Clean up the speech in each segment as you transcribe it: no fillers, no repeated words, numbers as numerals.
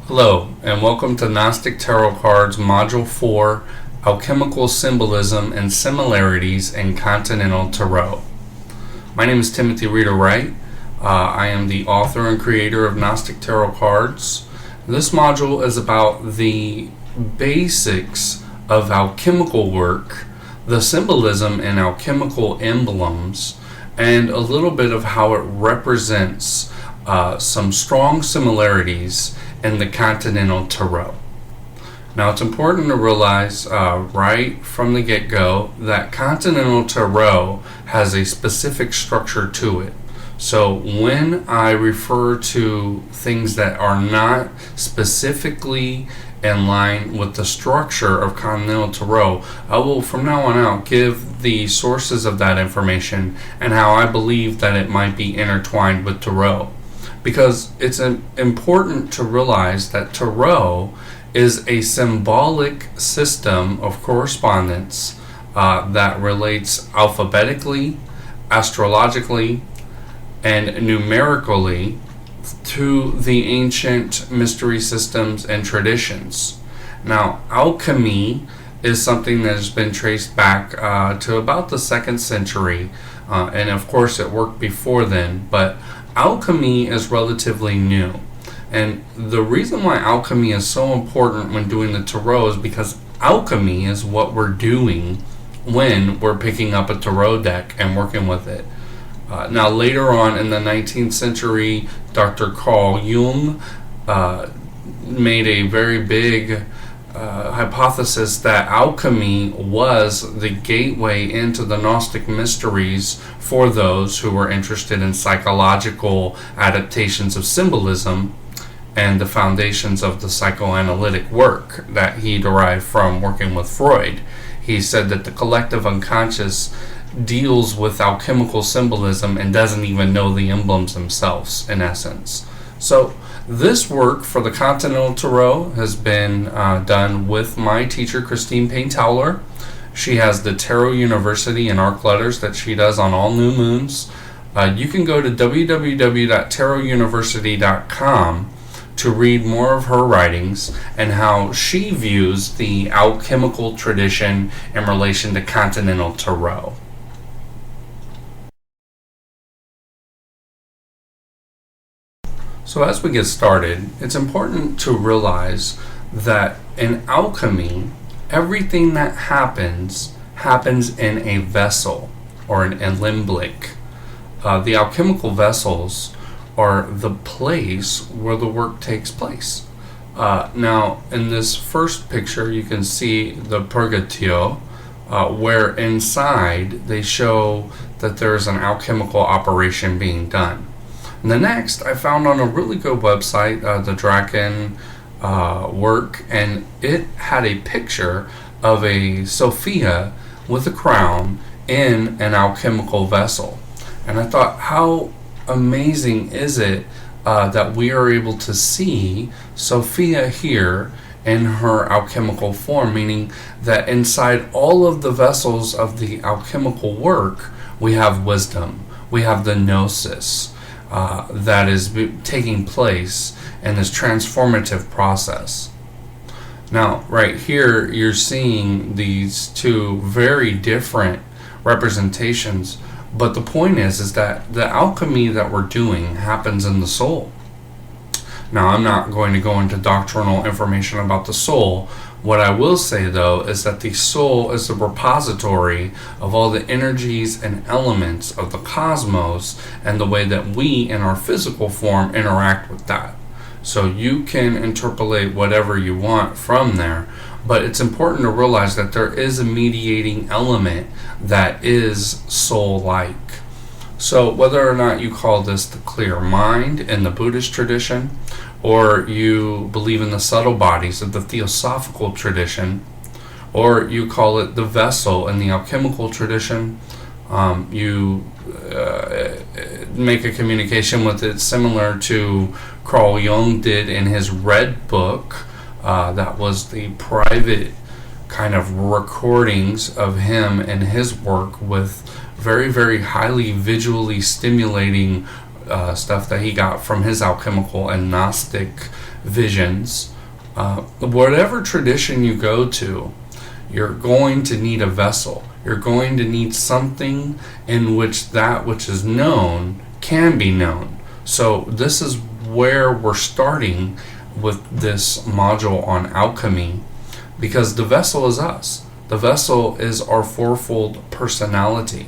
Hello, and welcome to Gnostic Tarot Cards Module 4, Alchemical Symbolism and Similarities in Continental Tarot. My name is Timothy Reeder-Wright. I am the author and creator of Gnostic Tarot Cards. This module is about the basics of alchemical work, the symbolism in alchemical emblems, and a little bit of how it represents some strong similarities in the Continental Tarot. Now, it's important to realize right from the get-go that Continental Tarot has a specific structure to it. So when I refer to things that are not specifically in line with the structure of Continental Tarot, I will from now on out give the sources of that information and how I believe that it might be intertwined with Tarot. Because it's important to realize that Tarot is a symbolic system of correspondence that relates alphabetically, astrologically, and numerically to the ancient mystery systems and traditions. Now, alchemy is something that has been traced back to about the 2nd century, and of course it worked before then, but alchemy is relatively new. And the reason why alchemy is so important when doing the tarot is because alchemy is what we're doing when we're picking up a tarot deck and working with it. Now, later on in the 19th century, Dr. Carl Jung made a very big hypothesis that alchemy was the gateway into the Gnostic mysteries for those who were interested in psychological adaptations of symbolism and the foundations of the psychoanalytic work that he derived from working with Freud. He said that the collective unconscious deals with alchemical symbolism and doesn't even know the emblems themselves, in essence. So this work for the Continental Tarot has been done with my teacher, Payne-Towler. She has the Tarot University in arc letters that she does on all new moons. You can go to www.tarotuniversity.com to read more of her writings and how she views the alchemical tradition in relation to Continental Tarot. So as we get started, it's important to realize that in alchemy, everything that happens in a vessel or an alembic. The alchemical vessels are the place where the work takes place. Now, in this first picture, you can see the purgatorio, where inside they show that there's an alchemical operation being done. And the next I found on a really good website, the Draken work, and it had a picture of a Sophia with a crown in an alchemical vessel. And I thought, how amazing is it that we are able to see Sophia here in her alchemical form, meaning that inside all of the vessels of the alchemical work, we have wisdom, we have the gnosis, that is taking place in this transformative process. Now, right here, you're seeing these two very different representations, but the point is that the alchemy that we're doing happens in the soul. Now, I'm not going to go into doctrinal information about the soul. What I will say, though, is that the soul is the repository of all the energies and elements of the cosmos and the way that we, in our physical form, interact with that. So you can interpolate whatever you want from there, but it's important to realize that there is a mediating element that is soul-like. So whether or not you call this the clear mind in the Buddhist tradition, or you believe in the subtle bodies of the theosophical tradition, or you call it the vessel in the alchemical tradition, you make a communication with it similar to Carl Jung did in his Red Book. That was the private kind of recordings of him and his work with very, very highly visually stimulating stuff that he got from his alchemical and Gnostic visions. Whatever tradition you go to, you're going to need a vessel. You're going to need something in which that which is known can be known. So this is where we're starting with this module on alchemy, because the vessel is us. The vessel is our fourfold personality,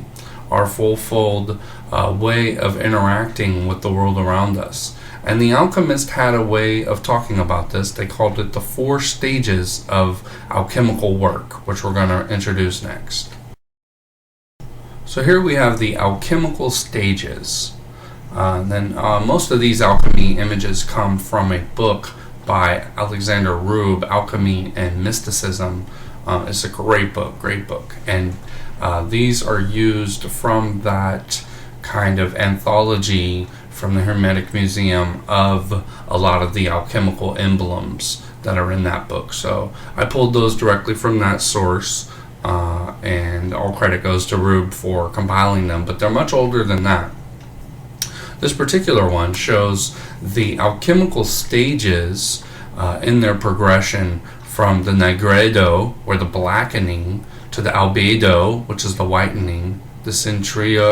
our fourfold way of interacting with the world around us. And the alchemist had a way of talking about this. They called it the 4 stages of alchemical work, which we're going to introduce next. So here we have the alchemical stages. Most of these alchemy images come from a book by Alexander Rube, Alchemy and Mysticism. It's a great book. And these are used from that kind of anthology from the Hermetic Museum of a lot of the alchemical emblems that are in that book. So I pulled those directly from that source, and all credit goes to Rube for compiling them, but they're much older than that. This particular one shows the alchemical stages in their progression from the nigredo, or the blackening, to the albedo, which is the whitening, the centrius,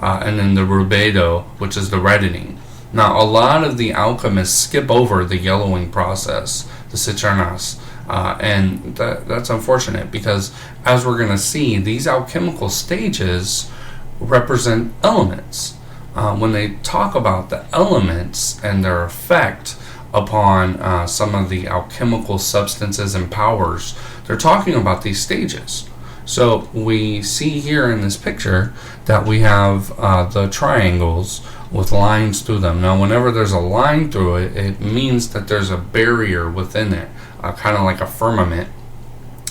and then the rubedo, which is the reddening. Now, a lot of the alchemists skip over the yellowing process, the cicernas, and that's unfortunate, because as we're going to see, these alchemical stages represent elements. When they talk about the elements and their effect upon some of the alchemical substances and powers, they're talking about these stages. So we see here in this picture that we have the triangles with lines through them. Now, whenever there's a line through it, it means that there's a barrier within it, kind of like a firmament.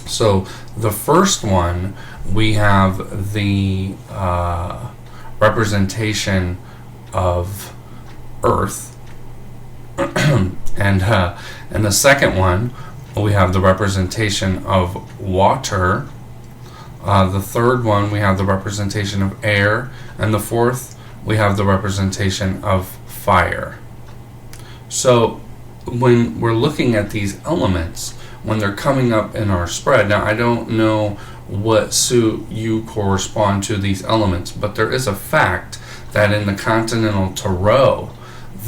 So the first one, we have the representation of Earth, and the second one, we have the representation of water. The third one, we have the representation of air, and the fourth, we have the representation of fire. So when we're looking at these elements, when they're coming up in our spread, now I don't know what suit you correspond to these elements, but there is a fact that in the Continental Tarot,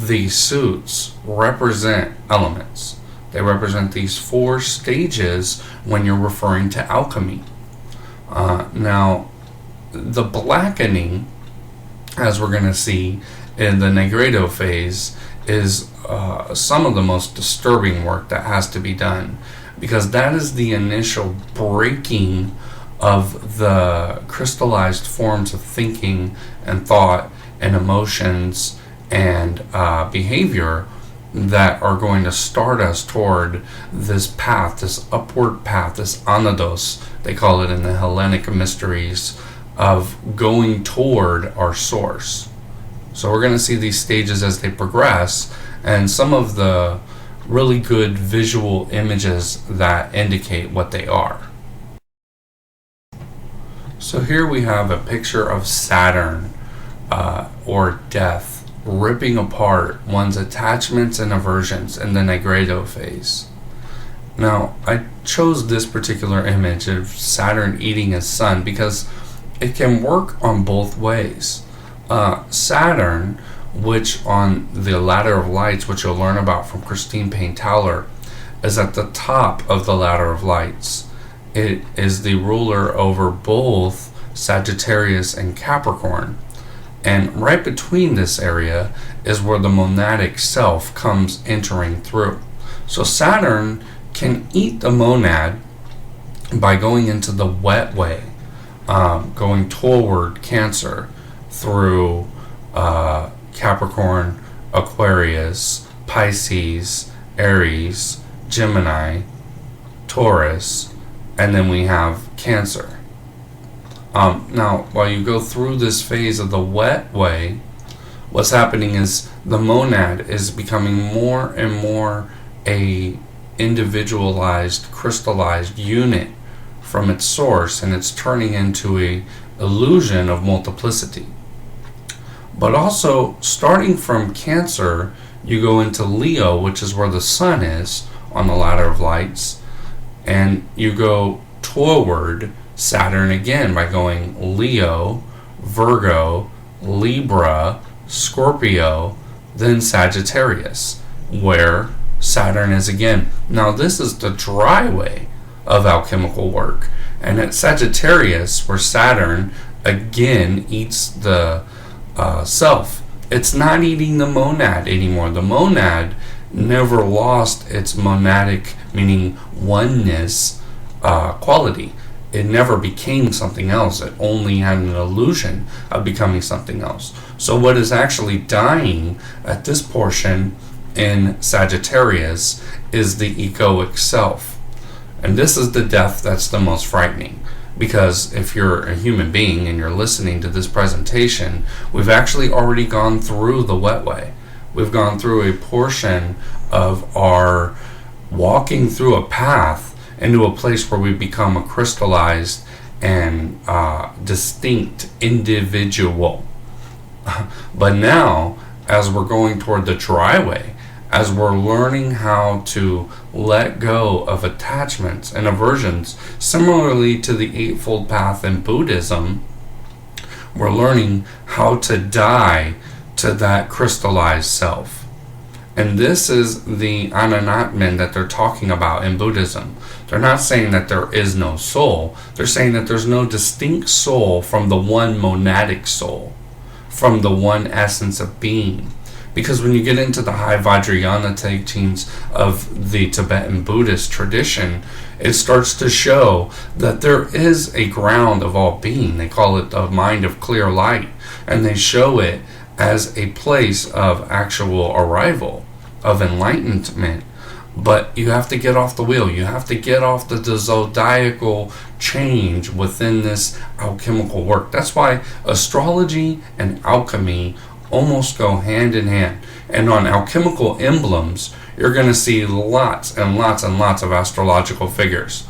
these suits represent elements. They represent these 4 stages when you're referring to alchemy. Now, the blackening, as we're going to see in the nigredo phase, is some of the most disturbing work that has to be done, because that is the initial breaking of the crystallized forms of thinking and thought and emotions and behavior that are going to start us toward this path, this upward path, this anados, they call it in the Hellenic mysteries, of going toward our source. So we're going to see these stages as they progress, and some of the really good visual images that indicate what they are. So here we have a picture of Saturn, or death, ripping apart one's attachments and aversions in the nigredo phase. Now, I chose this particular image of Saturn eating his sun because it can work on both ways. Saturn, which on the Ladder of Lights, which you'll learn about from Christine Payne-Towler, is at the top of the Ladder of Lights. It is the ruler over both Sagittarius and Capricorn. And right between this area is where the monadic self comes entering through. So Saturn can eat the monad by going into the wet way, going toward Cancer through Capricorn, Aquarius, Pisces, Aries, Gemini, Taurus, and then we have Cancer. Now, while you go through this phase of the wet way, what's happening is the monad is becoming more and more a individualized, crystallized unit from its source, and it's turning into a illusion of multiplicity. But also, starting from Cancer, you go into Leo, which is where the sun is on the ladder of lights, and you go toward Saturn again by going Leo, Virgo, Libra, Scorpio, then Sagittarius, where Saturn is again. Now this is the dry way of alchemical work. And at Sagittarius, where Saturn again eats the self, it's not eating the monad anymore. The monad never lost its monadic, meaning oneness, quality. It never became something else. It only had an illusion of becoming something else. So what is actually dying at this portion in Sagittarius is the egoic self. And this is the death that's the most frightening. Because if you're a human being and you're listening to this presentation, we've actually already gone through the wet way. We've gone through a portion of our walking through a path into a place where we become a crystallized and distinct individual. But now, as we're going toward the dry way, as we're learning how to let go of attachments and aversions, similarly to the Eightfold Path in Buddhism, we're learning how to die to that crystallized self. And this is the Ananatman that they're talking about in Buddhism. They're not saying that there is no soul. They're saying that there's no distinct soul from the one monadic soul, from the one essence of being. Because when you get into the high Vajrayana teachings of the Tibetan Buddhist tradition, it starts to show that there is a ground of all being. They call it the mind of clear light. And they show it as a place of actual arrival, of enlightenment. But you have to get off the wheel. You have to get off the zodiacal change within this alchemical work. That's why astrology and alchemy almost go hand in hand. And on alchemical emblems, you're going to see lots and lots and lots of astrological figures.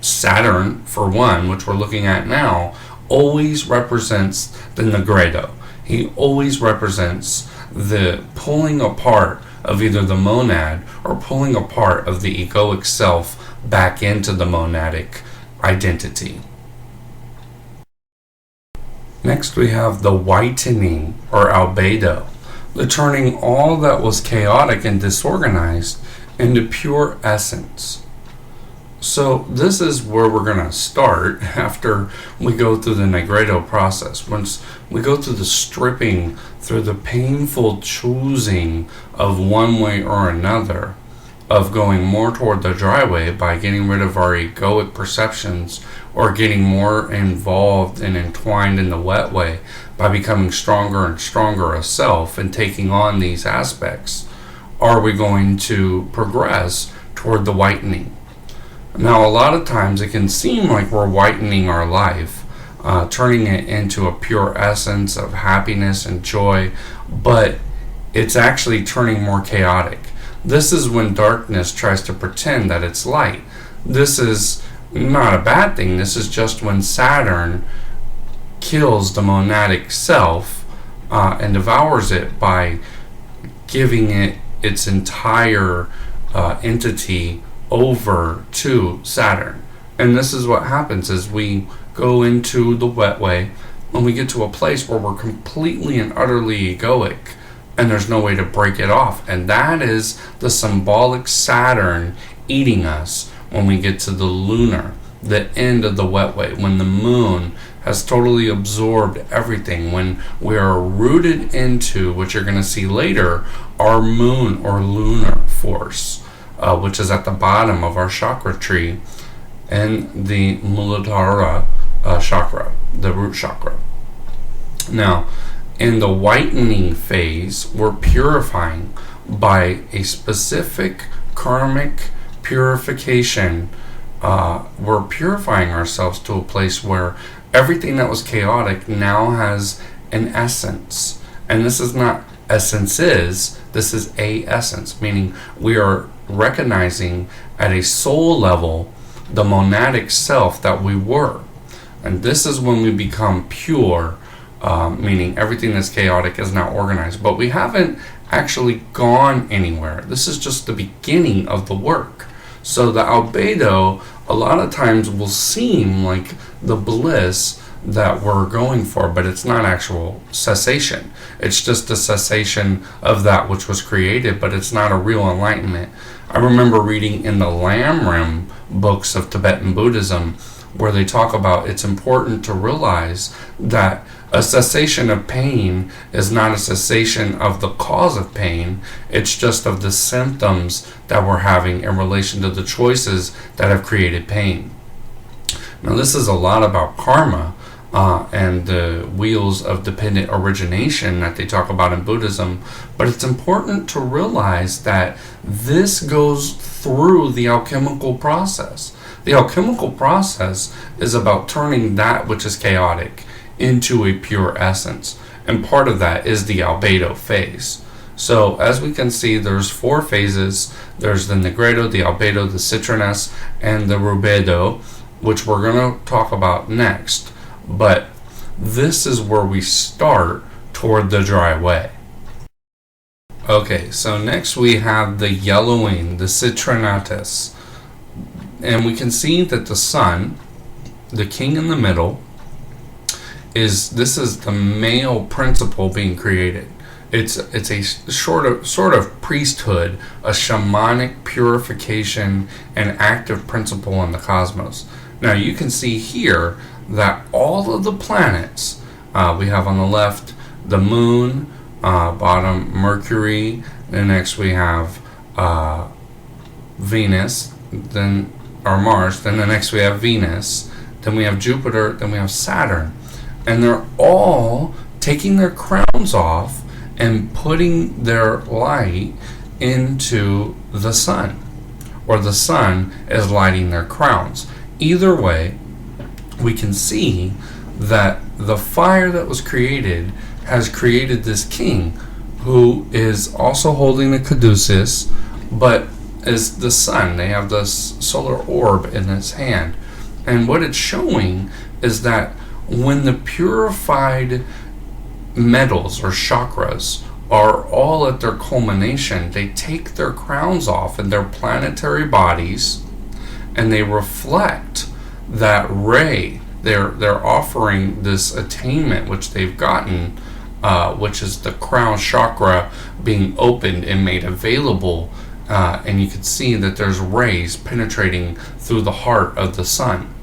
Saturn, for one, which we're looking at now, always represents the Negredo. He always represents the pulling apart of either the monad or pulling apart of the egoic self back into the monadic identity. Next we have the whitening, or albedo, the turning all that was chaotic and disorganized into pure essence. So this is where we're going to start after we go through the Negredo process. Once we go through the stripping, through the painful choosing of one way or another, of going more toward the dry way by getting rid of our egoic perceptions, or getting more involved and entwined in the wet way by becoming stronger and stronger a self and taking on these aspects, are we going to progress toward the whitening. Now, a lot of times it can seem like we're whitening our life, turning it into a pure essence of happiness and joy, but it's actually turning more chaotic. This is when darkness tries to pretend that it's light. This is not a bad thing. This is just when Saturn kills the monadic self and devours it by giving it its entire entity over to Saturn. And this is what happens as we go into the wet way, when we get to a place where we're completely and utterly egoic and there's no way to break it off. And that is the symbolic Saturn eating us when we get to the lunar, the end of the wet way, when the moon has totally absorbed everything, when we are rooted into, which you're going to see later, our moon or lunar force, which is at the bottom of our chakra tree, and the Muladhara chakra, the root chakra. Now, in the whitening phase, we're purifying by a specific karmic purification. We're purifying ourselves to a place where everything that was chaotic now has an essence. And this is not essences, this is a essence, meaning we are recognizing at a soul level the monadic self that we were. And this is when we become pure meaning everything that's chaotic is now organized. But we haven't actually gone anywhere. This is just the beginning of the work. So the albedo a lot of times will seem like the bliss that we're going for, but it's not actual cessation. It's just a cessation of that which was created, but it's not a real enlightenment. I remember reading in the Lamrim books of Tibetan Buddhism where they talk about it's important to realize that a cessation of pain is not a cessation of the cause of pain. It's just of the symptoms that we're having in relation to the choices that have created pain. Now, this is a lot about karma and the wheels of dependent origination that they talk about in Buddhism, but it's important to realize that this goes through the alchemical process. The alchemical process is about turning that which is chaotic into a pure essence, and part of that is the albedo phase. So as we can see, there's 4 phases. There's the negredo, the albedo, the citronous, and the rubedo, which we're going to talk about next. But this is where we start toward the dry way. Okay, so next we have the yellowing, the citronatus. And we can see that the sun, the king in the middle, is the male principle being created. It's a sort of priesthood, a shamanic purification and active principle in the cosmos. Now you can see here that all of the planets, we have on the left the moon, bottom Mercury, then next we have Venus, then Mars, then the next we have Venus, then we have Jupiter, then we have Saturn, and they're all taking their crowns off and putting their light into the sun, or the sun is lighting their crowns. Either way, we can see that the fire that was created has created this king who is also holding the caduceus, but is the sun. They have this solar orb in his hand. And what it's showing is that when the purified metals or chakras are all at their culmination, they take their crowns off in their planetary bodies and they reflect that ray. They're offering this attainment which they've gotten, which is the crown chakra being opened and made available. And you can see that there's rays penetrating through the heart of the sun.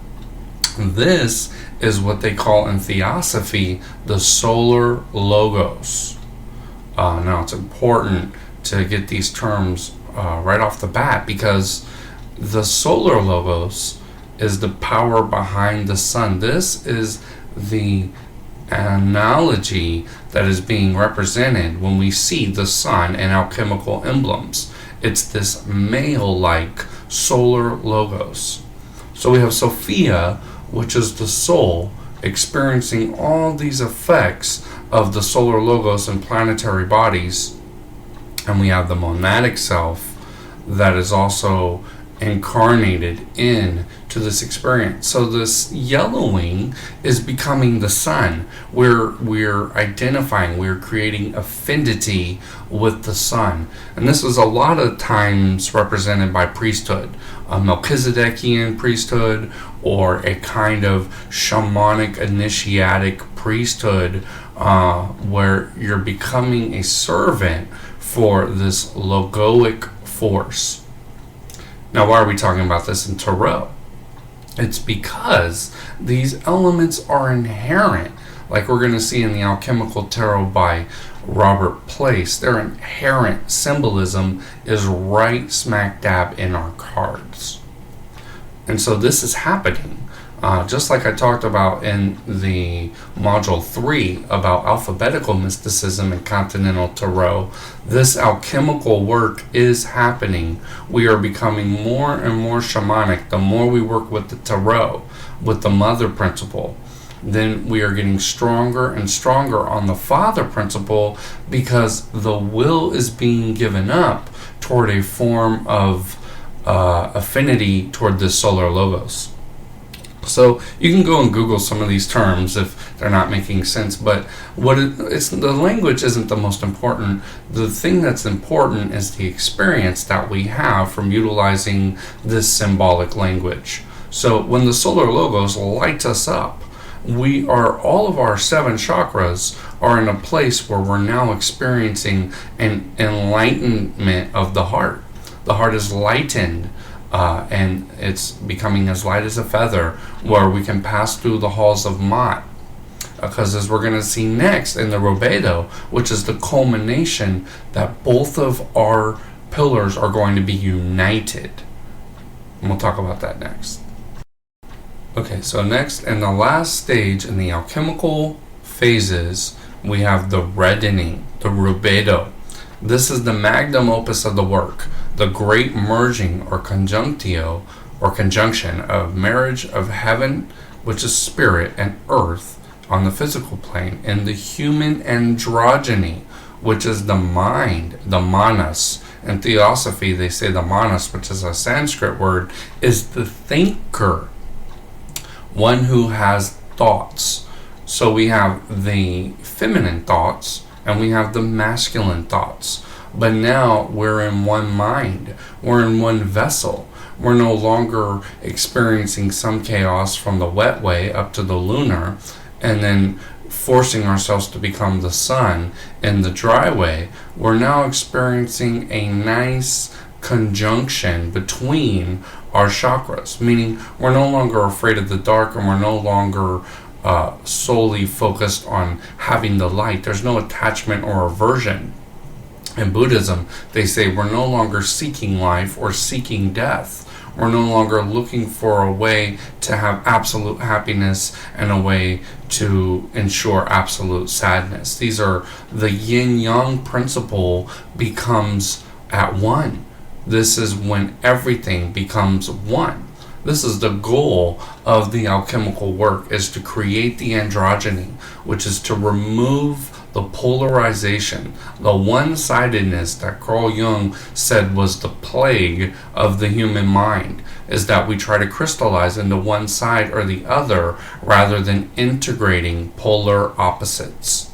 This is what they call in theosophy the solar logos. Now it's important to get these terms right off the bat, because the solar logos is the power behind the sun. This is the analogy that is being represented when we see the sun in alchemical emblems. It's this male-like solar logos. So we have Sophia, which is the soul, experiencing all these effects of the solar logos and planetary bodies. And we have the monadic self that is also incarnated in to this experience. So this yellowing is becoming the sun. We're identifying, we're creating affinity with the sun. And this is a lot of times represented by priesthood, a Melchizedekian priesthood, or a kind of shamanic initiatic priesthood, where you're becoming a servant for this logoic force. Now, why are we talking about this in Tarot? It's because these elements are inherent, like we're going to see in the Alchemical Tarot by Robert Place. Their inherent symbolism is right smack dab in our cards. And so this is happening. Just like I talked about in the Module 3 about alphabetical mysticism and Continental Tarot, this alchemical work is happening. We are becoming more and more shamanic. The more we work with the Tarot, with the Mother Principle, then we are getting stronger and stronger on the Father Principle, because the will is being given up toward a form of affinity toward this solar logos. So you can go and Google some of these terms if they're not making sense, but the language isn't the most important. The thing that's important is the experience that we have from utilizing this symbolic language. So when the solar logos lights us up, all of our 7 chakras are in a place where we're now experiencing an enlightenment of the heart. The heart is lightened. And it's becoming as light as a feather, where we can pass through the halls of Mott. Because as we're going to see next in the Albedo, which is the culmination, that both of our pillars are going to be united. And we'll talk about that next. Okay, so next, in the last stage in the alchemical phases, we have the reddening, the Albedo. This is the magnum opus of the work, the great merging or conjunctio or conjunction of marriage of heaven, which is spirit, and earth on the physical plane, and the human androgyny, which is the mind, the manas. In theosophy, they say the manas, which is a Sanskrit word, is the thinker, one who has thoughts. So we have the feminine thoughts, and we have the masculine thoughts. But now we're in one mind. We're in one vessel. We're no longer experiencing some chaos from the wet way up to the lunar, and then forcing ourselves to become the sun in the dry way. We're now experiencing a nice conjunction between our chakras, meaning we're no longer afraid of the dark, and we're no longer solely focused on having the light. There's no attachment or aversion. In Buddhism, they say we're no longer seeking life or seeking death. We're no longer looking for a way to have absolute happiness and a way to ensure absolute sadness. These are the yin-yang principle becomes at one. This is when everything becomes one. This is the goal of the alchemical work, is to create the androgyny, which is to remove the polarization, the one-sidedness that Carl Jung said was the plague of the human mind, is that we try to crystallize into one side or the other rather than integrating polar opposites.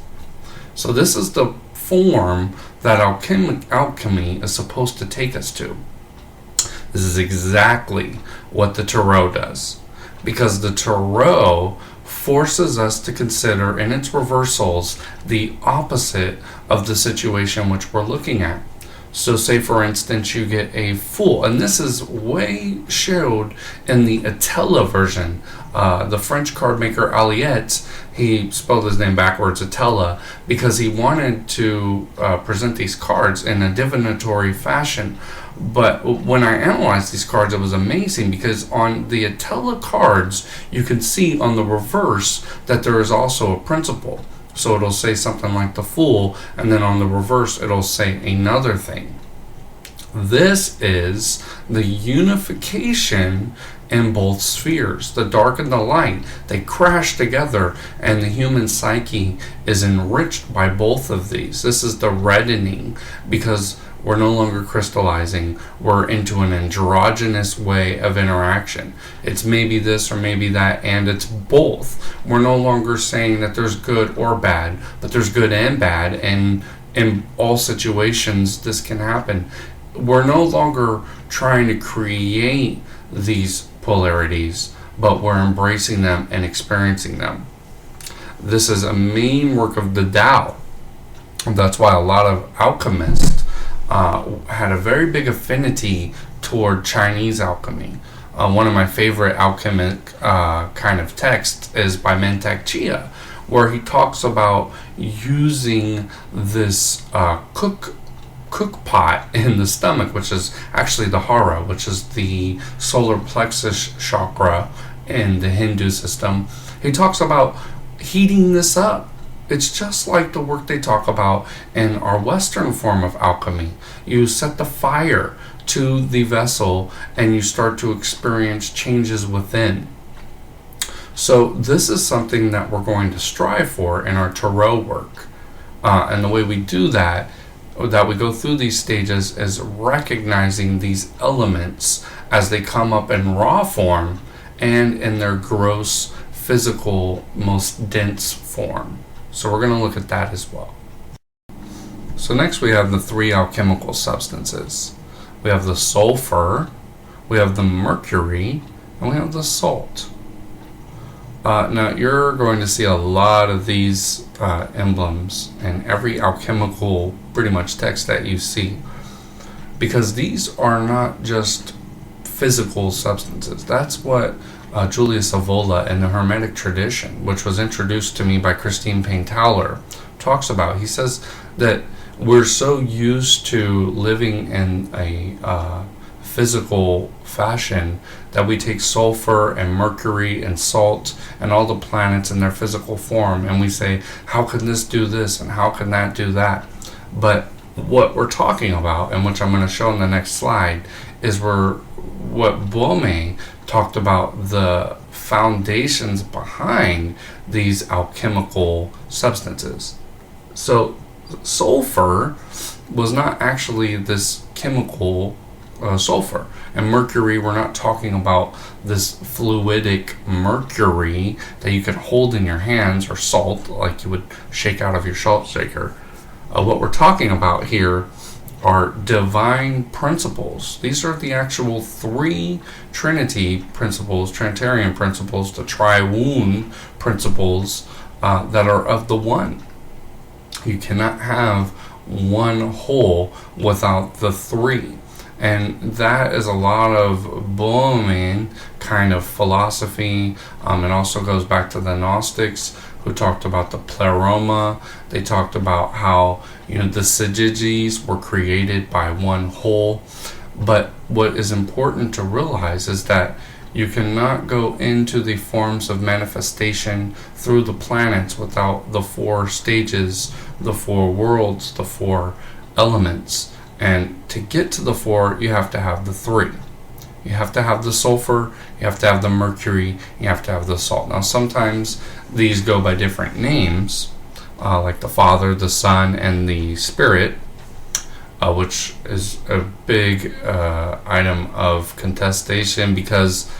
So this is the form that alchemy is supposed to take us to. This is exactly what the Tarot does, because the Tarot forces us to consider in its reversals the opposite of the situation which we're looking at. So say for instance you get a Fool, and this is way showed in the Atella version. The French card maker Aliette, he spelled his name backwards, Atella, because he wanted to present these cards in a divinatory fashion. But when I analyzed these cards, it was amazing, because on the Atella cards, you can see on the reverse that there is also a principle. So it'll say something like the Fool, and then on the reverse, it'll say another thing. This is the unification in both spheres, the dark and the light. They crash together, and the human psyche is enriched by both of these. This is the reddening, because we're no longer crystallizing. We're into an androgynous way of interaction. It's maybe this or maybe that, and it's both. We're no longer saying that there's good or bad, but there's good and bad, and in all situations this can happen. We're no longer trying to create these polarities, but we're embracing them and experiencing them. This is a main work of the Tao. That's why a lot of alchemists had a very big affinity toward Chinese alchemy. One of my favorite alchemic kind of texts is by Mentak Chia, where he talks about using this cook pot in the stomach, which is actually the hara, which is the solar plexus chakra in the Hindu system. He talks about heating this up. It's just like the work they talk about in our Western form of alchemy. You set the fire to the vessel and you start to experience changes within. So this is something that we're going to strive for in our Tarot work. And the way we do that we go through these stages, is recognizing these elements as they come up in raw form and in their gross, physical, most dense form. So we're going to look at that as well. So next we have the three alchemical substances. We have the sulfur, we have the mercury, and we have the salt. Now you're going to see a lot of these emblems in every alchemical pretty much text that you see, because these are not just physical substances. That's what Julius Evola in the Hermetic tradition, which was introduced to me by Christine Payne-Towler, talks about. He says that we're so used to living in a physical fashion that we take sulfur and mercury and salt and all the planets in their physical form, and we say, how can this do this and how can that do that? But what we're talking about, and which I'm going to show in the next slide, is what Boehme talked about, the foundations behind these alchemical substances. So sulfur was not actually this chemical sulfur, and mercury, we're not talking about this fluidic mercury that you can hold in your hands, or salt like you would shake out of your salt shaker. What we're talking about here are divine principles. These are the actual three Trinity principles, Trinitarian principles, the triune principles that are of the one. You cannot have one whole without the three. And that is a lot of Boehme kind of philosophy. It also goes back to the Gnostics, who talked about the pleroma. They talked about how, the syzygies were created by one whole. But what is important to realize is that you cannot go into the forms of manifestation through the planets without the four stages, the four worlds, the four elements. And to get to the four, you have to have the three. You have to have the sulfur, you have to have the mercury, you have to have the salt. Now sometimes these go by different names, like the Father, the Son, and the Spirit, which is a big item of contestation, because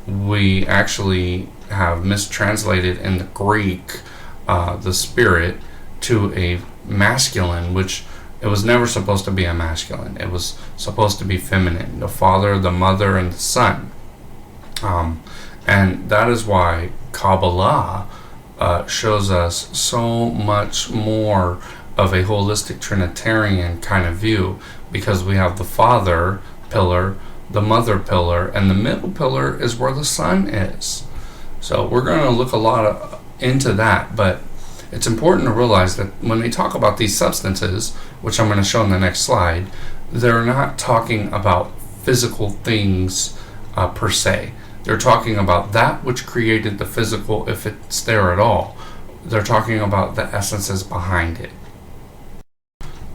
we actually have mistranslated in the Greek the Spirit to a masculine, which it was never supposed to be a masculine. It was supposed to be feminine. The Father, the Mother, and the Son. And that is why Kabbalah shows us so much more of a holistic Trinitarian kind of view, because we have the Father pillar, the Mother pillar, and the middle pillar is where the Son is. So we're going to look a lot into that, but it's important to realize that when they talk about these substances, which I'm going to show in the next slide, they're not talking about physical things per se. They're talking about that which created the physical, if it's there at all. They're talking about the essences behind it.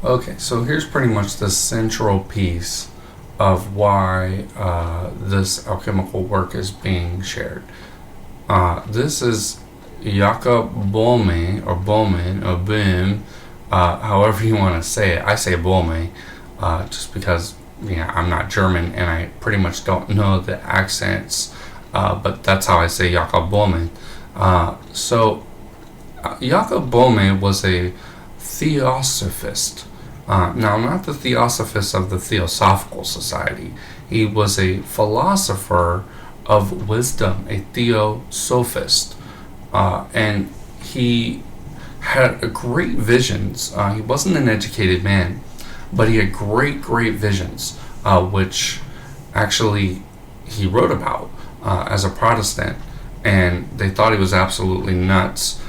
Okay, so here's pretty much the central piece of why this alchemical work is being shared. This is Jakob Bohme, or Bohme, or Boehme, however you want to say it. I say Bohme, just because I'm not German and I pretty much don't know the accents, but that's how I say Jakob Bohme. So Jakob Bohme was a theosophist. Now, not the theosophist of the Theosophical Society. He was a philosopher of wisdom, a theosophist. And he had great visions. He wasn't an educated man, but he had great visions, which actually he wrote about as a Protestant, and they thought he was absolutely nuts.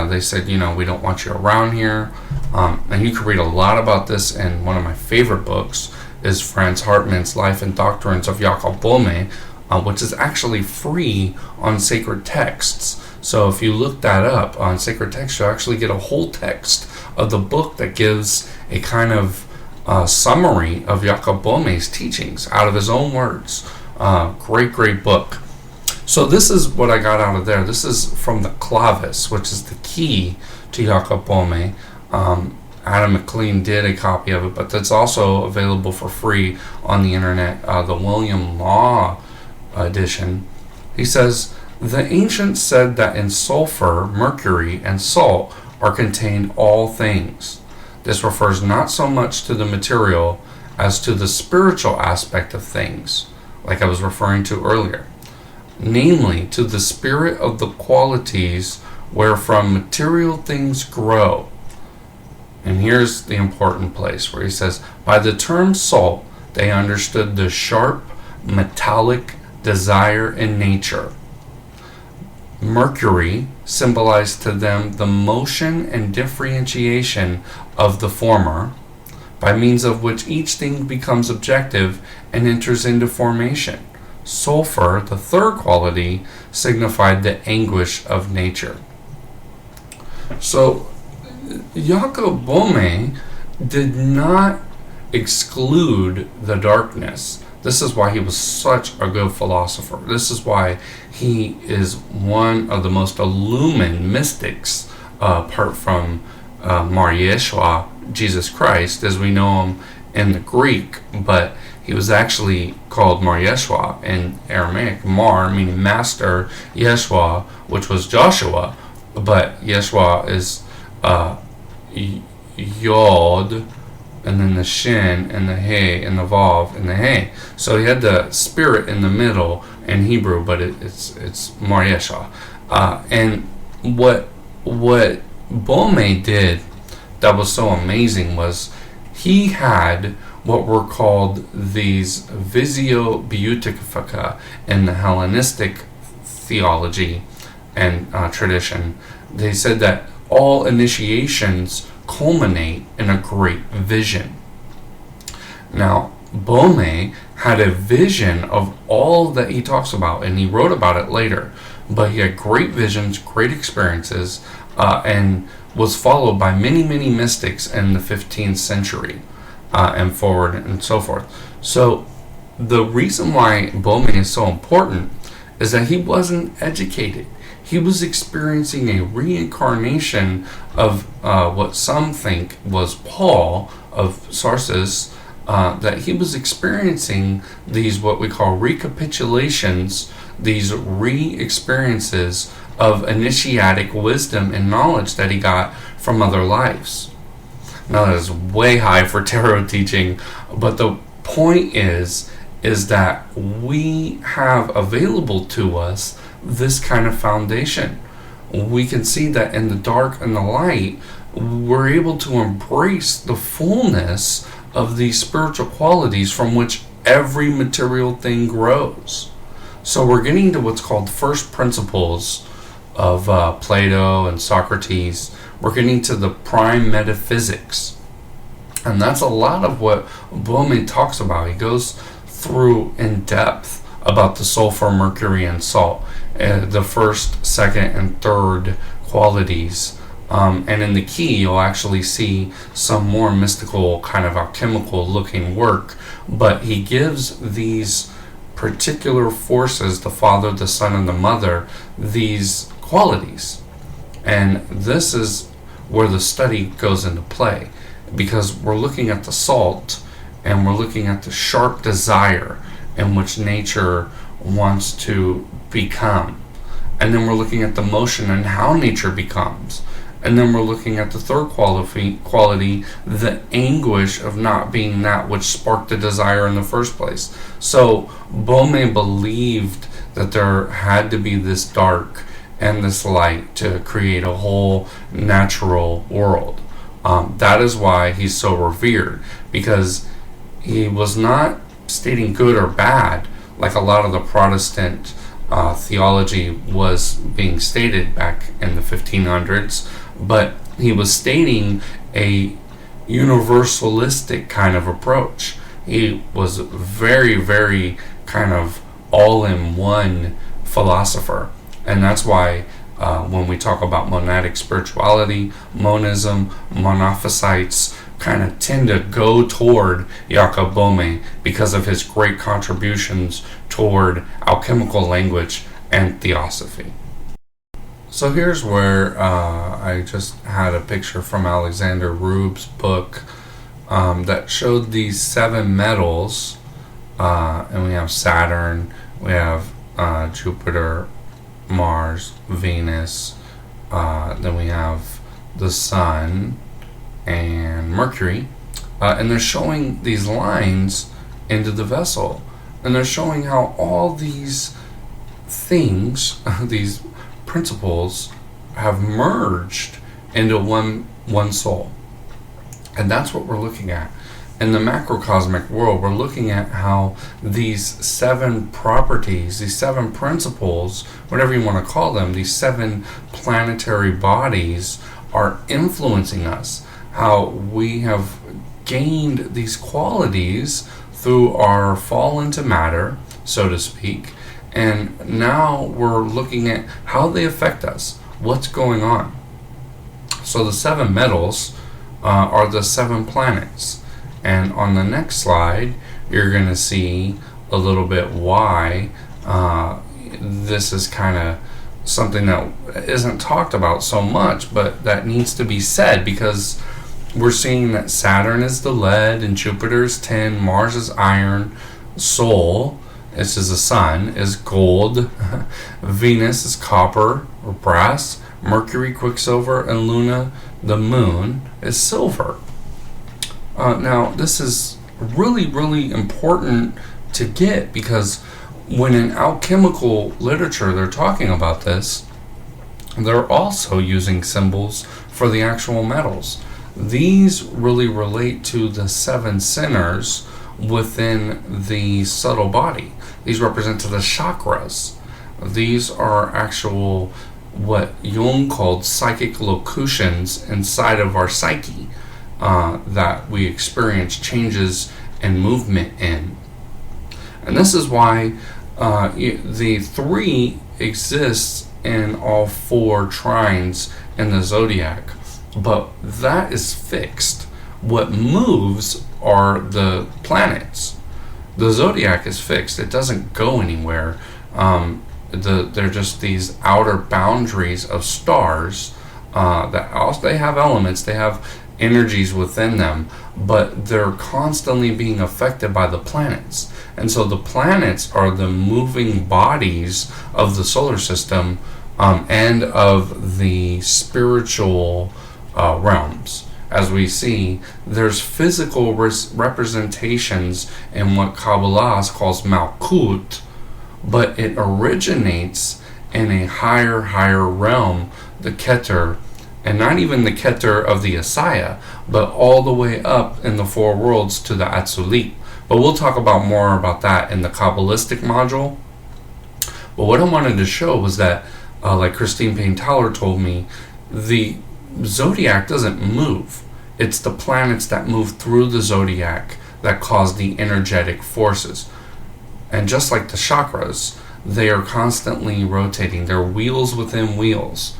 They said, we don't want you around here. And you can read a lot about this in one of my favorite books, is Franz Hartmann's Life and Doctrines of Jakob Bohme, which is actually free on Sacred Texts. So if you look that up on Sacred Text, you'll actually get a whole text of the book that gives a kind of summary of Jakob Bohme's teachings out of his own words. Great book. So this is what I got out of there. This is from the Clavis, which is the key to Jakob Bohme. Adam McLean did a copy of it, but that's also available for free on the internet. The William Law edition He says, the ancients said that in sulfur, mercury, and salt are contained all things. This refers not so much to the material as to the spiritual aspect of things, like I was referring to earlier, namely to the spirit of the qualities wherefrom material things grow. And here's the important place where he says, by the term salt, they understood the sharp, metallic desire in nature. Mercury symbolized to them the motion and differentiation of the former, by means of which each thing becomes objective and enters into formation. Sulfur, the third quality, signified the anguish of nature. So, Jakob Bohme did not exclude the darkness. This is why he was such a good philosopher. This is why he is one of the most illumined mystics, apart from Mar Yeshua, Jesus Christ, as we know him in the Greek, but he was actually called Mar Yeshua in Aramaic. Mar meaning master, Yeshua, which was Joshua, but Yeshua is Yod, and then the Shin, and the He, and the Vav, and the He. So he had the spirit in the middle in Hebrew, but it's Mar Yeshua. And what Boehme did that was so amazing was he had what were called these visio beatifica in the Hellenistic theology and tradition. They said that all initiations culminate in a great vision. Now, Boehme had a vision of all that he talks about, and he wrote about it later, but he had great visions, great experiences, and was followed by many, many mystics in the 15th century and forward and so forth. So the reason why Boehme is so important is that he wasn't educated. He was experiencing a reincarnation of what some think was Paul of Tarsus, that he was experiencing these what we call recapitulations, these re-experiences of initiatic wisdom and knowledge that he got from other lives. Now that is way high for tarot teaching, but the point is that we have available to us this kind of foundation. We can see that in the dark and the light, we're able to embrace the fullness of these spiritual qualities from which every material thing grows. So we're getting to what's called first principles of Plato and Socrates. We're getting to the prime metaphysics. And that's a lot of what Boehme talks about. He goes through in depth about the sulfur, mercury, and salt, the first, second, and third qualities. And in the key, you'll actually see some more mystical, kind of alchemical looking work. But he gives these particular forces, the Father, the Son, and the Mother, these qualities. And this is where the study goes into play, because we're looking at the salt and we're looking at the sharp desire in which nature wants to become. And then we're looking at the motion and how nature becomes. And then we're looking at the third quality, the anguish of not being that which sparked the desire in the first place. So Boehme believed that there had to be this dark and this light to create a whole natural world. That is why he's so revered, because he was not stating good or bad like a lot of the Protestant theology was being stated back in the 1500s, but he was stating a universalistic kind of approach. He was very, very kind of all-in-one philosopher, and that's why when we talk about monadic spirituality, monism, monophysites kind of tend to go toward Jakob Bohme because of his great contributions toward alchemical language and theosophy. So here's where I just had a picture from Alexander Rube's book that showed these 7 metals, and we have Saturn, we have Jupiter, Mars, Venus, then we have the Sun and Mercury, and they're showing these lines into the vessel, and they're showing how all these things, these principles, have merged into one soul. And that's what we're looking at. In the macrocosmic world, we're looking at how these 7 properties, these 7 principles, whatever you want to call them, these 7 planetary bodies are influencing us. How we have gained these qualities through our fall into matter, so to speak, and now we're looking at how they affect us, what's going on. So the 7 metals are the 7 planets. And on the next slide, you're going to see a little bit why this is kind of something that isn't talked about so much, but that needs to be said, because we're seeing that Saturn is the lead, and Jupiter is tin, Mars is iron, Sol, this is the sun, is gold, Venus is copper or brass, Mercury, quicksilver, and Luna, the moon, is silver. Now, this is really, really important to get, because when in alchemical literature they're talking about this, they're also using symbols for the actual metals. These really relate to the 7 centers within the subtle body. These represent the chakras. These are actual, what Jung called psychic locutions inside of our psyche that we experience changes and movement in. And this is why the 3 exists in all 4 trines in the zodiac, but that is fixed. What moves are the planets. The zodiac is fixed. It doesn't go anywhere. They're just these outer boundaries of stars that also, they have elements, they have energies within them, but they're constantly being affected by the planets. And so the planets are the moving bodies of the solar system and of the spiritual realms. As we see, there's physical representations in what Kabbalah calls Malkut, but it originates in a higher realm, the Keter, and not even the Keter of the Asaya, but all the way up in the 4 worlds to the Atzulit. But we'll talk about more about that in the Kabbalistic module. But what I wanted to show was that, like Christine Payne-Towler told me, the zodiac doesn't move. It's the planets that move through the zodiac that cause the energetic forces. And just like the chakras, they are constantly rotating. They're wheels within wheels.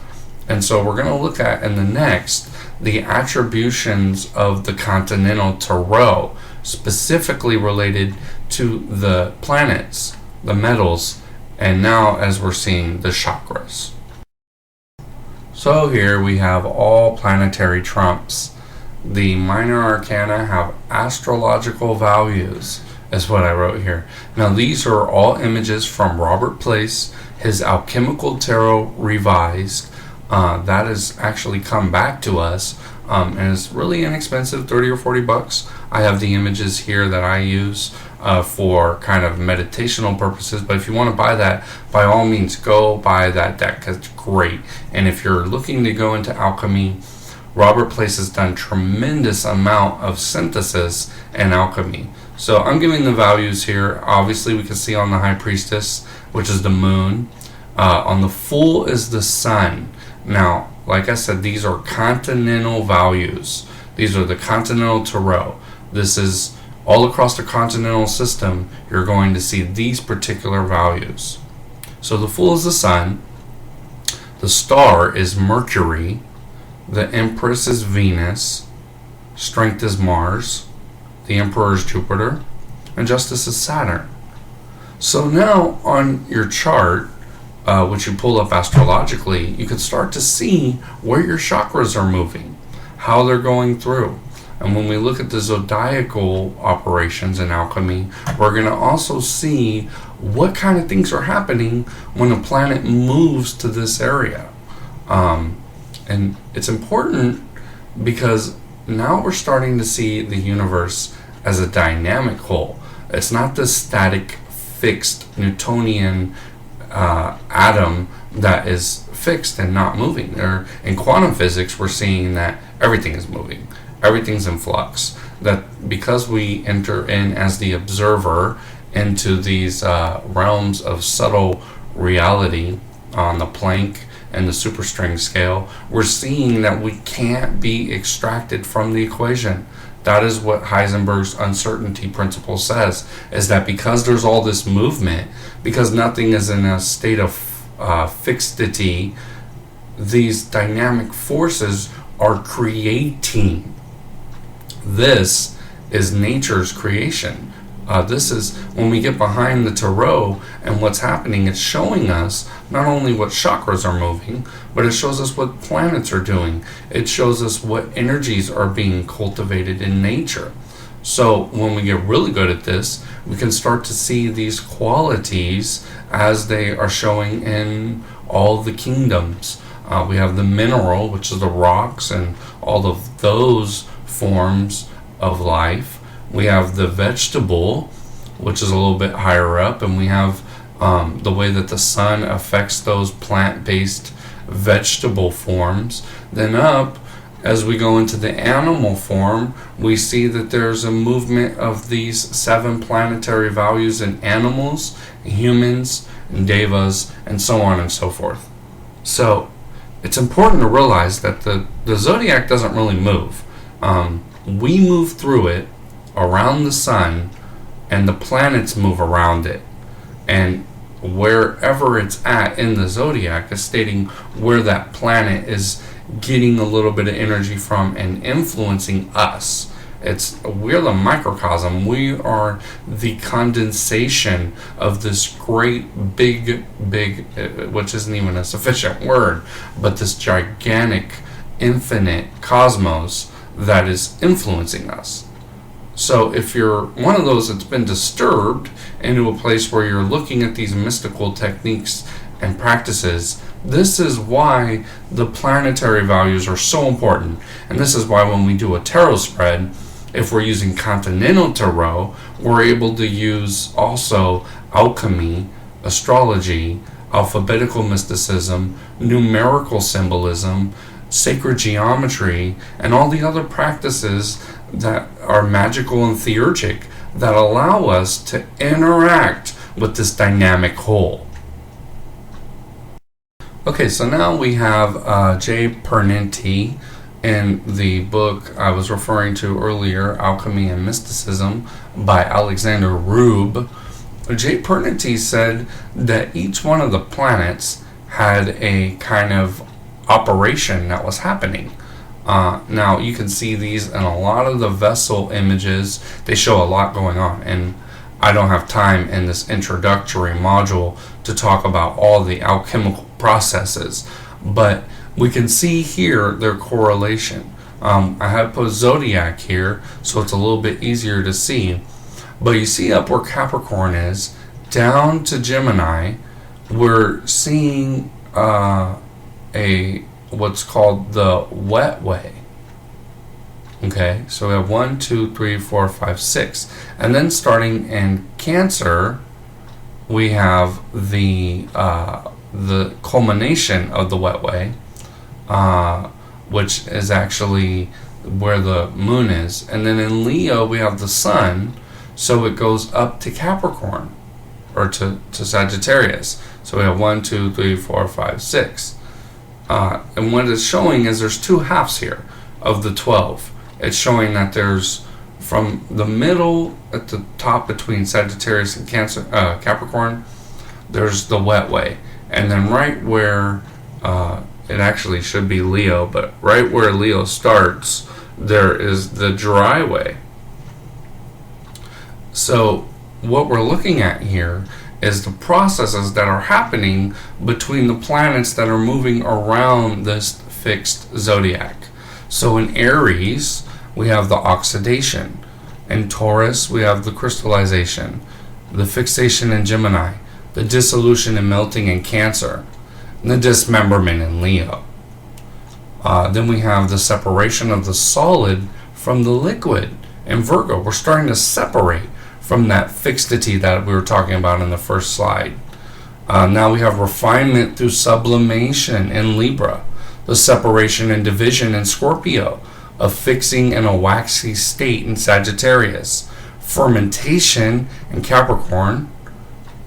And so we're going to look at in the next the attributions of the Continental Tarot, specifically related to the planets, the metals, and now, as we're seeing, the chakras. So here we have all planetary trumps. The minor arcana have astrological values, is what I wrote here. Now these are all images from Robert Place, his Alchemical Tarot Revised. That has actually come back to us, and it's really inexpensive, 30 or 40 bucks. I have the images here that I use for kind of meditational purposes, but if you want to buy that, by all means go buy that deck. It's great. And if you're looking to go into alchemy, Robert Place has done tremendous amount of synthesis in alchemy. So I'm giving the values here. Obviously we can see on the High Priestess, which is the moon. On the Fool is the sun. Now, like I said, these are continental values. These are the Continental Tarot. This is all across the continental system. You're going to see these particular values. So the Fool is the sun. The star is Mercury. The Empress is Venus. Strength is Mars. The Emperor is Jupiter. And Justice is Saturn. So now on your chart, which you pull up astrologically, you can start to see where your chakras are moving, how they're going through. And when we look at the zodiacal operations in alchemy, we're going to also see what kind of things are happening when a planet moves to this area. And it's important because now we're starting to see the universe as a dynamic whole. It's not this static, fixed Newtonian atom that is fixed and not moving. In quantum physics, we're seeing that everything is moving. Everything's in flux. That because we enter in as the observer into these realms of subtle reality on the Planck and the superstring scale, we're seeing that we can't be extracted from the equation. That is what Heisenberg's uncertainty principle says, is that because there's all this movement, because nothing is in a state of fixity, these dynamic forces are creating. This is nature's creation. This is when we get behind the tarot and what's happening, it's showing us not only what chakras are moving, but it shows us what planets are doing. It shows us what energies are being cultivated in nature. So when we get really good at this, we can start to see these qualities as they are showing in all the kingdoms. We have the mineral, which is the rocks and all of those forms of life. We have the vegetable, which is a little bit higher up, and we have the way that the sun affects those plant-based vegetable forms. Then up, as we go into the animal form, we see that there's a movement of these 7 planetary values in animals, humans, and devas, and so on and so forth. So it's important to realize that the zodiac doesn't really move. We move through it around the sun, and the planets move around it. And wherever it's at in the zodiac is stating where that planet is getting a little bit of energy from and influencing us. We're the microcosm. We are the condensation of this great big, which isn't even a sufficient word, but this gigantic, infinite cosmos that is influencing us. So if you're one of those that's been disturbed into a place where you're looking at these mystical techniques and practices, this is why the planetary values are so important. And this is why when we do a tarot spread, if we're using Continental tarot, we're able to use also alchemy, astrology, alphabetical mysticism, numerical symbolism, sacred geometry, and all the other practices that are magical and theurgic that allow us to interact with this dynamic whole. Okay, so now we have J. Payne-Towler in the book I was referring to earlier, Alchemy and Mysticism by Alexander Rube. J. Payne-Towler said that each one of the planets had a kind of operation that was happening. Now you can see these in a lot of the vessel images. They show a lot going on, and I don't have time in this introductory module to talk about all the alchemical processes, but we can see here their correlation. I have put Zodiac here so it's a little bit easier to see, but you see up where Capricorn is down to Gemini, we're seeing what's called the wet way. Okay, so we have 1, 2, 3, 4, 5, 6, and then starting in Cancer, we have the culmination of the wet way, which is actually where the moon is, and then in Leo we have the sun, so it goes up to Capricorn or to Sagittarius. So we have 1, 2, 3, 4, 5, 6. And what it's showing is there's 2 halves here of the 12. It's showing that there's from the middle at the top between Sagittarius and Capricorn, there's the wet way. And then right where it actually should be Leo, but right where Leo starts, there is the dry way. So what we're looking at here is the processes that are happening between the planets that are moving around this fixed zodiac. So in Aries, we have the oxidation. In Taurus, we have the crystallization, the fixation in Gemini, the dissolution and melting in Cancer, and the dismemberment in Leo. Then we have the separation of the solid from the liquid in Virgo. We're starting to separate from that fixity that we were talking about in the first slide. Now we have refinement through sublimation in Libra, the separation and division in Scorpio, a fixing in a waxy state in Sagittarius, fermentation in Capricorn,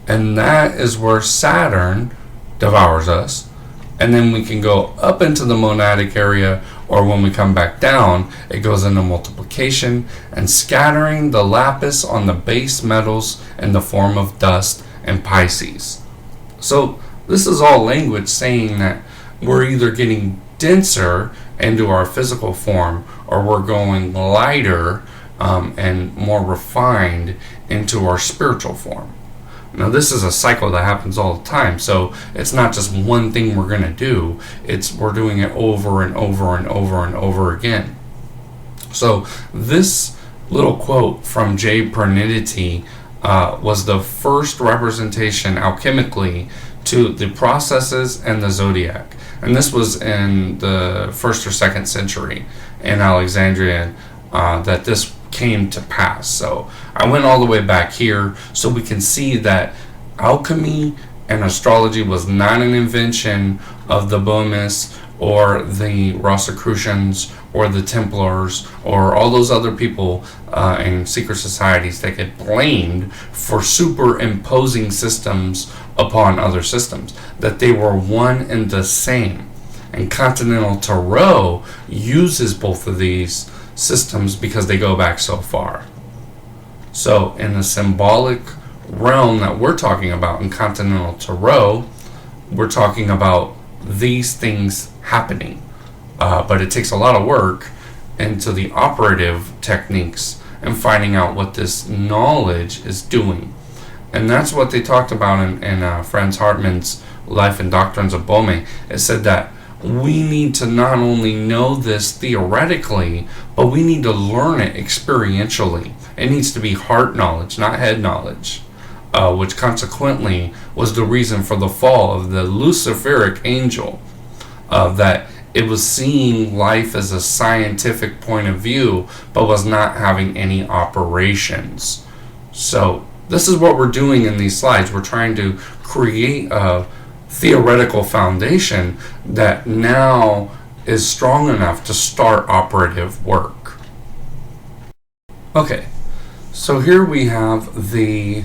and that is where Saturn devours us. And then we can go up into the monadic area, or when we come back down, it goes into multiplication and scattering the lapis on the base metals in the form of dust in Pisces. So this is all language saying that we're either getting denser into our physical form, or we're going lighter and more refined into our spiritual form. Now this is a cycle that happens all the time, so it's not just one thing we're going to do, we're doing it over and over and over and over again. So this little quote from J. Pernidity was the first representation alchemically to the processes and the zodiac. And this was in the 1st or 2nd century in Alexandria that this came to pass. So I went all the way back here so we can see that alchemy and astrology was not an invention of the Boehmes or the Rosicrucians or the Templars or all those other people in secret societies that get blamed for superimposing systems upon other systems, that they were one and the same. And Continental Tarot uses both of these systems because they go back so far. So in the symbolic realm that we're talking about in Continental Tarot, we're talking about these things happening. But it takes a lot of work into the operative techniques and finding out what this knowledge is doing. And that's what they talked about in Franz Hartmann's Life and Doctrines of Boehme. It said that we need to not only know this theoretically, but we need to learn it experientially. It needs to be heart knowledge, not head knowledge, which consequently was the reason for the fall of the Luciferic angel, that it was seeing life as a scientific point of view, but was not having any operations. So this is what we're doing in these slides. We're trying to create a theoretical foundation that now is strong enough to start operative work. Okay, so here we have the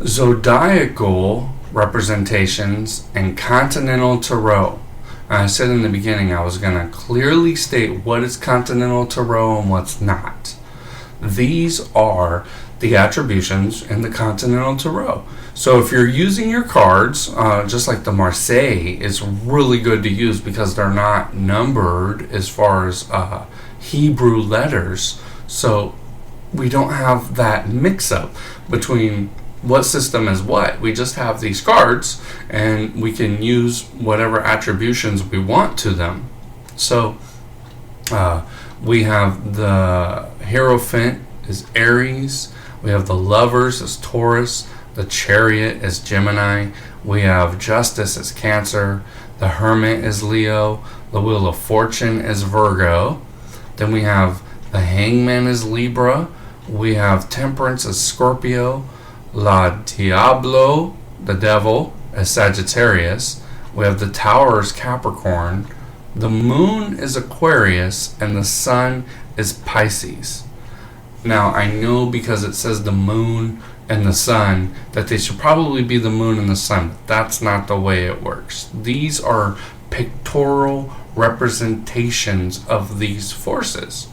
zodiacal representations in Continental Tarot. I said in the beginning I was going to clearly state what is Continental Tarot and what's not. These are the attributions in the Continental Tarot. So if you're using your cards, just like the Marseille is really good to use because they're not numbered as far as Hebrew letters. So we don't have that mix-up between what system is what. We just have these cards and we can use whatever attributions we want to them. So we have the Hierophant is Aries, we have the Lovers as Taurus, the Chariot is Gemini, we have Justice as Cancer, the Hermit is Leo, the Wheel of Fortune is Virgo, then we have the Hangman is Libra, we have Temperance as Scorpio, La Diablo, the Devil, as Sagittarius, we have the Tower as Capricorn, the Moon is Aquarius, and the Sun is Pisces. Now I know because it says the Moon and the Sun that they should probably be the Moon and the Sun, but that's not the way it works. These are pictorial representations of these forces.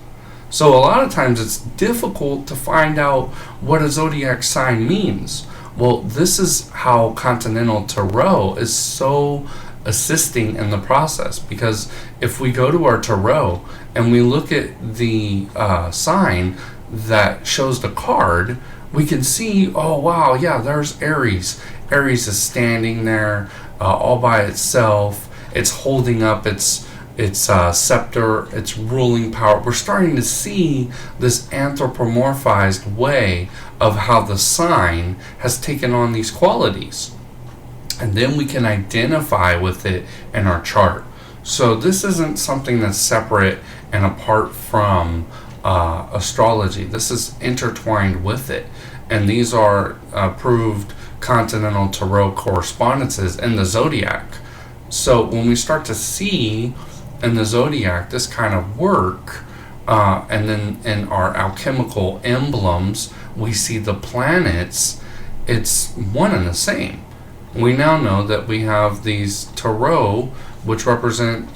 So a lot of times it's difficult to find out what a zodiac sign means. Well, this is how Continental Tarot is so assisting in the process, because if we go to our tarot and we look at the sign that shows the card, we can see, oh wow, yeah, there's Aries. Aries is standing there all by itself. It's holding up its its scepter, its ruling power. We're starting to see this anthropomorphized way of how the sign has taken on these qualities. And then we can identify with it in our chart. So this isn't something that's separate and apart from astrology. This is intertwined with it. And these are proved Continental Tarot correspondences in the Zodiac. So when we start to see in the Zodiac this kind of work, and then in our alchemical emblems, we see the planets, it's one and the same. We now know that we have these tarot, which represent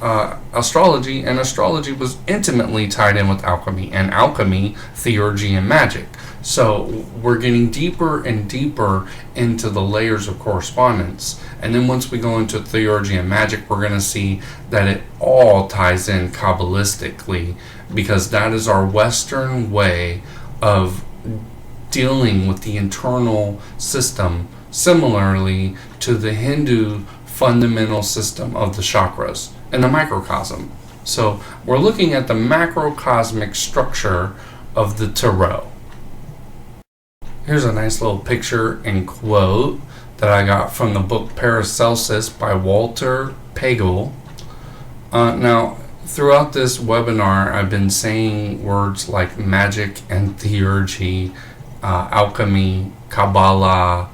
astrology, and astrology was intimately tied in with alchemy, and alchemy, theurgy, and magic. So we're getting deeper and deeper into the layers of correspondence. And then once we go into theurgy and magic, we're going to see that it all ties in Kabbalistically, because that is our Western way of dealing with the internal system, similarly to the Hindu fundamental system of the chakras and the microcosm. So we're looking at the macrocosmic structure of the tarot. Here's a nice little picture and quote that I got from the book Paracelsus by Walter Pagel. Now, throughout this webinar, I've been saying words like magic and theurgy, alchemy, Kabbalah,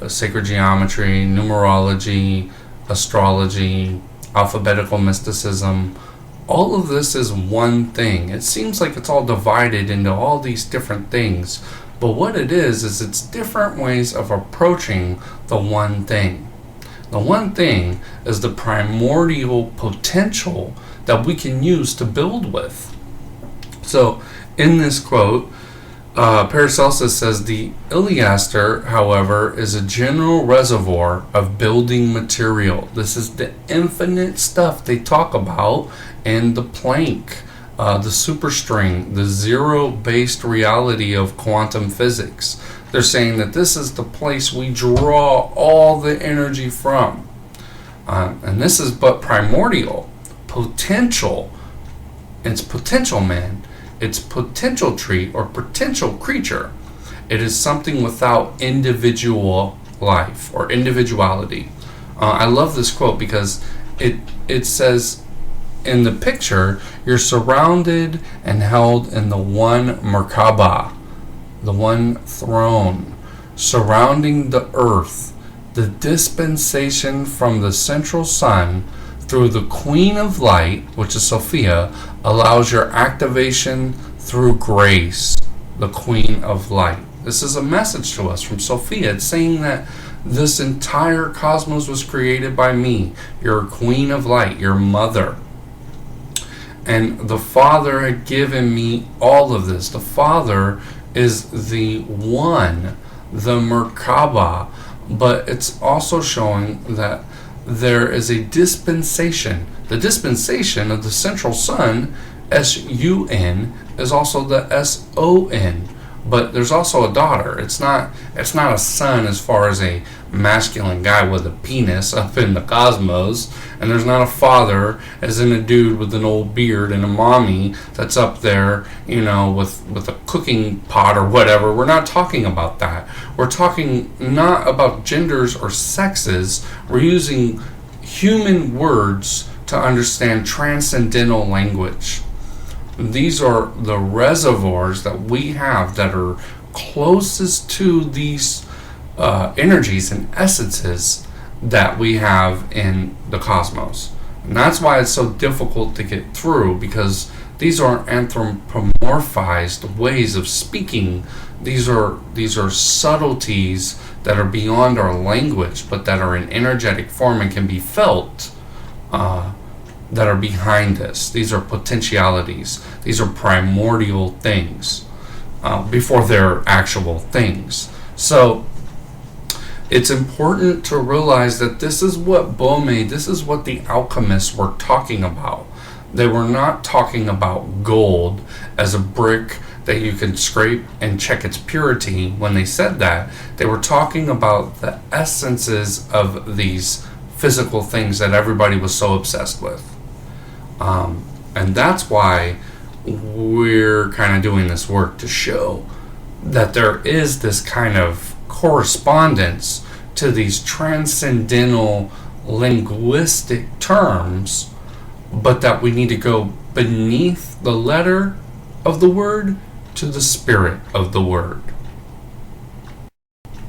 sacred geometry, numerology, astrology, alphabetical mysticism. All of this is one thing. It seems like it's all divided into all these different things, but what it is it's different ways of approaching the one thing. The one thing is the primordial potential that we can use to build with. So in this quote, Paracelsus says the Iliaster, however, is a general reservoir of building material. This is the infinite stuff they talk about in the Planck, the superstring, the zero-based reality of quantum physics. They're saying that this is the place we draw all the energy from. And this is but primordial, potential. It's potential, man. It's potential tree or potential creature. It is something without individual life or individuality. I love this quote because it says in the picture, you're surrounded and held in the one Merkaba, the one throne, surrounding the earth, the dispensation from the central sun through the Queen of Light, which is Sophia, allows your activation through grace, the Queen of Light. This is a message to us from Sophia. It's saying that this entire cosmos was created by me, your Queen of Light, your mother. And the Father had given me all of this. The Father is the one, the Merkaba, but it's also showing that there is a dispensation. The dispensation of the central sun, S-U-N, is also the S-O-N. But there's also a daughter. It's not a son as far as a masculine guy with a penis up in the cosmos. And there's not a father as in a dude with an old beard and a mommy that's up there, with a cooking pot or whatever. We're not talking about that. We're talking not about genders or sexes. We're using human words to understand transcendental language. These are the reservoirs that we have that are closest to these energies and essences that we have in the cosmos. And that's why it's so difficult to get through, because these are anthropomorphized ways of speaking. These are subtleties that are beyond our language, but that are in energetic form and can be felt, that are behind this. These are potentialities. These are primordial things before they're actual things. So it's important to realize that this is what Boehme, this is what the alchemists were talking about. They were not talking about gold as a brick that you can scrape and check its purity. When they said that, they were talking about the essences of these physical things that everybody was so obsessed with. And that's why we're kind of doing this work, to show that there is this kind of correspondence to these transcendental linguistic terms, but that we need to go beneath the letter of the word to the spirit of the word.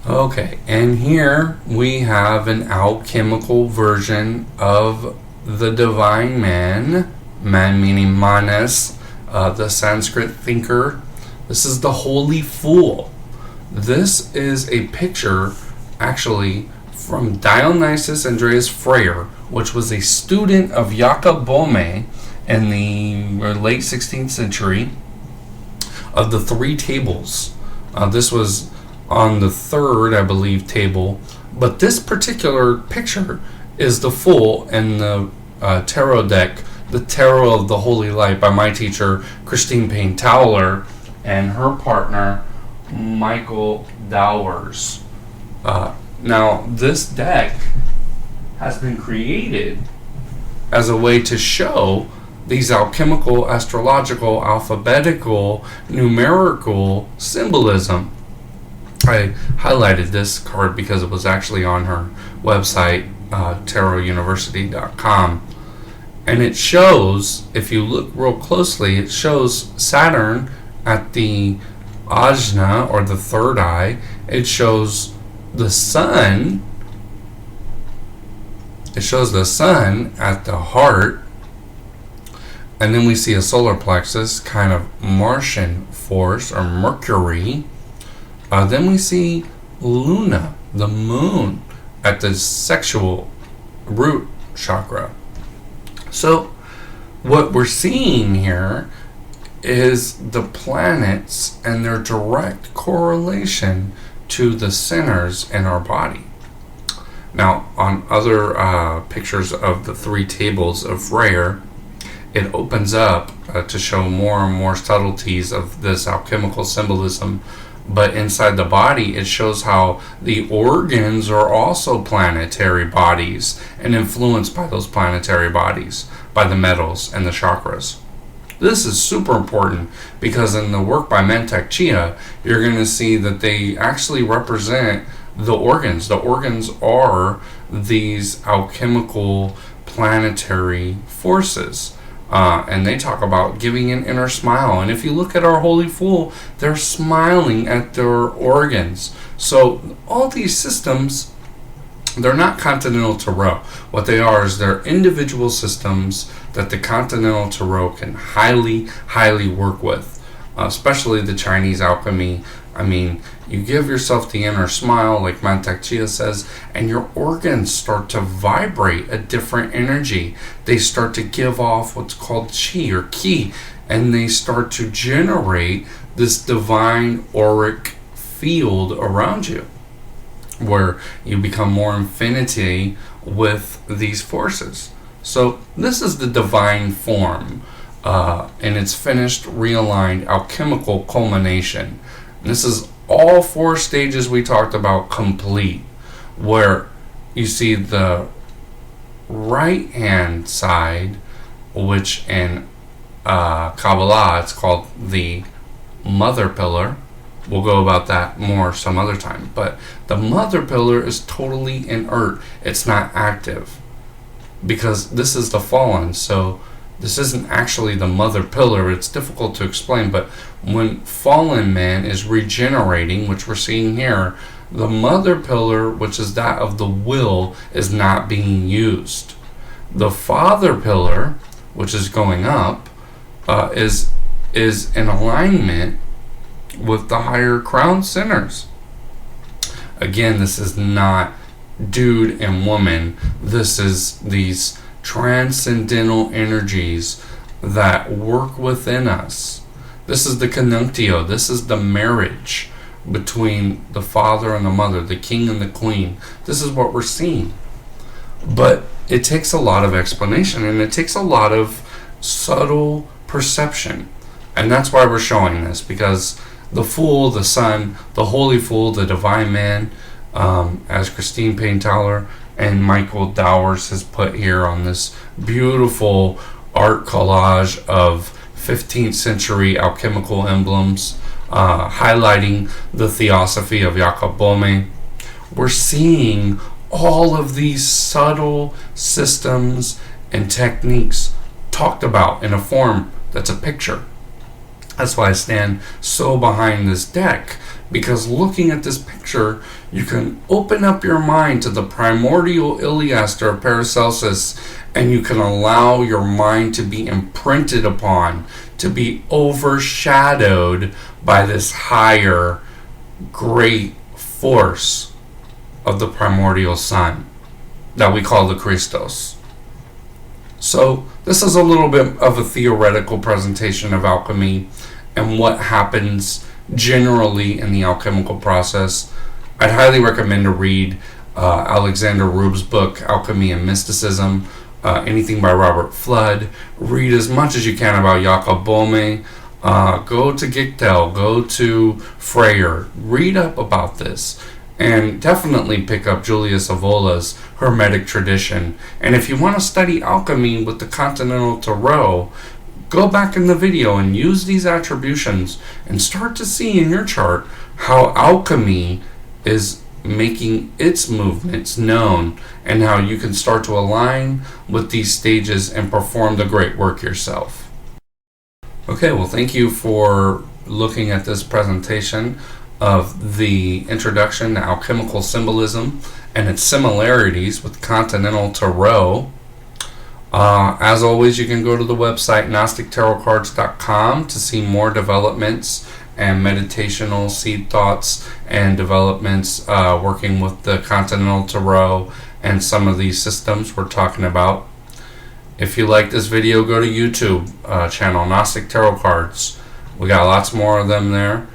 Okay, and here we have an alchemical version of the divine man, man meaning manas, the Sanskrit thinker. This is the holy fool. This is a picture, actually, from Dionysius Andreas Freyer, which was a student of Jakob Bohme in the late 16th century, of the three tables. This was on the third, I believe, table, but this particular picture is the fool in the tarot deck, the Tarot of the Holy Light, by my teacher Christine Payne-Towler and her partner Michael Dowers. Now, this deck has been created as a way to show these alchemical, astrological, alphabetical, numerical symbolism. I highlighted this card because it was actually on her website, tarotuniversity.com. And it shows, if you look real closely, it shows Saturn at the ajna, or the third eye. It shows the sun. It shows the sun at the heart. And then we see a solar plexus, kind of Martian force, or Mercury. Then we see Luna, the moon, at the sexual root chakra. So what we're seeing here is the planets and their direct correlation to the centers in our body. Now, on other pictures of the three tables of Freyer, it opens up to show more and more subtleties of this alchemical symbolism. But inside the body, it shows how the organs are also planetary bodies and influenced by those planetary bodies, by the metals and the chakras. This is super important because in the work by Mantak Chia, you're going to see that they actually represent the organs. The organs are these alchemical planetary forces. And they talk about giving an inner smile. And if you look at our Holy Fool, they're smiling at their organs. So all these systems, they're not Continental Tarot. What they are is they're individual systems that the Continental Tarot can highly, highly work with. Especially the Chinese alchemy. I mean, you give yourself the inner smile, like Mantak Chia says, and your organs start to vibrate a different energy. They start to give off what's called chi, or ki, and they start to generate this divine auric field around you, where you become more infinity with these forces. So this is the divine form in its finished, realigned, alchemical culmination. This is all four stages we talked about complete, where you see the right hand side, which in Kabbalah it's called the mother pillar. We'll go about that more some other time. But the mother pillar is totally inert. It's not active because this is the fallen. So this isn't actually the mother pillar. It's difficult to explain, but when fallen man is regenerating, which we're seeing here, the mother pillar, which is that of the will, is not being used. The father pillar, which is going up, is in alignment with the higher crown centers. Again, this is not dude and woman. This is these transcendental energies that work within us. This is the conjunctio. This is the marriage between the father and the mother, the king and the queen. This is what we're seeing. But it takes a lot of explanation, and it takes a lot of subtle perception. And that's why we're showing this, because the Fool, the Sun, the Holy Fool, the Divine Man, as Christine Payne-Towler and Michael Dowers has put here on this beautiful art collage of 15th century alchemical emblems, highlighting the theosophy of Jakob Bohme. We're seeing all of these subtle systems and techniques talked about in a form that's a picture. That's why I stand so behind this deck, because looking at this picture, you can open up your mind to the primordial Iliaster of Paracelsus, and you can allow your mind to be imprinted upon, to be overshadowed by this higher, great force of the primordial sun that we call the Christos. So this is a little bit of a theoretical presentation of alchemy and what happens generally in the alchemical process. I'd highly recommend to read Alexander Rube's book, Alchemy and Mysticism, anything by Robert Flood. Read as much as you can about Jakob Bohme. Go to Gichtel, go to Freyer, read up about this. And definitely pick up Julius Evola's Hermetic tradition. And if you want to study alchemy with the Continental Tarot, go back in the video and use these attributions and start to see in your chart how alchemy is making its movements known, and how you can start to align with these stages and perform the great work yourself. Okay, well, thank you for looking at this presentation of the introduction to alchemical symbolism and its similarities with Continental Tarot. As always, you can go to the website GnosticTarotCards.com to see more developments and meditational seed thoughts and developments working with the Continental Tarot and some of these systems we're talking about. If you like this video, go to YouTube channel Gnostic Tarot Cards. We got lots more of them there.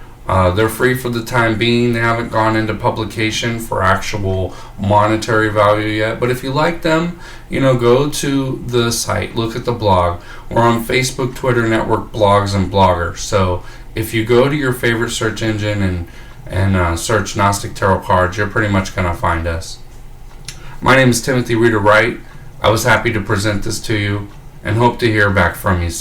They're free for the time being. They haven't gone into publication for actual monetary value yet. But if you like them, go to the site, look at the blog. We're on Facebook, Twitter network, blogs, and bloggers. So if you go to your favorite search engine and search Gnostic Tarot Cards, you're pretty much going to find us. My name is Timothy Reeder-Wright. I was happy to present this to you and hope to hear back from you soon.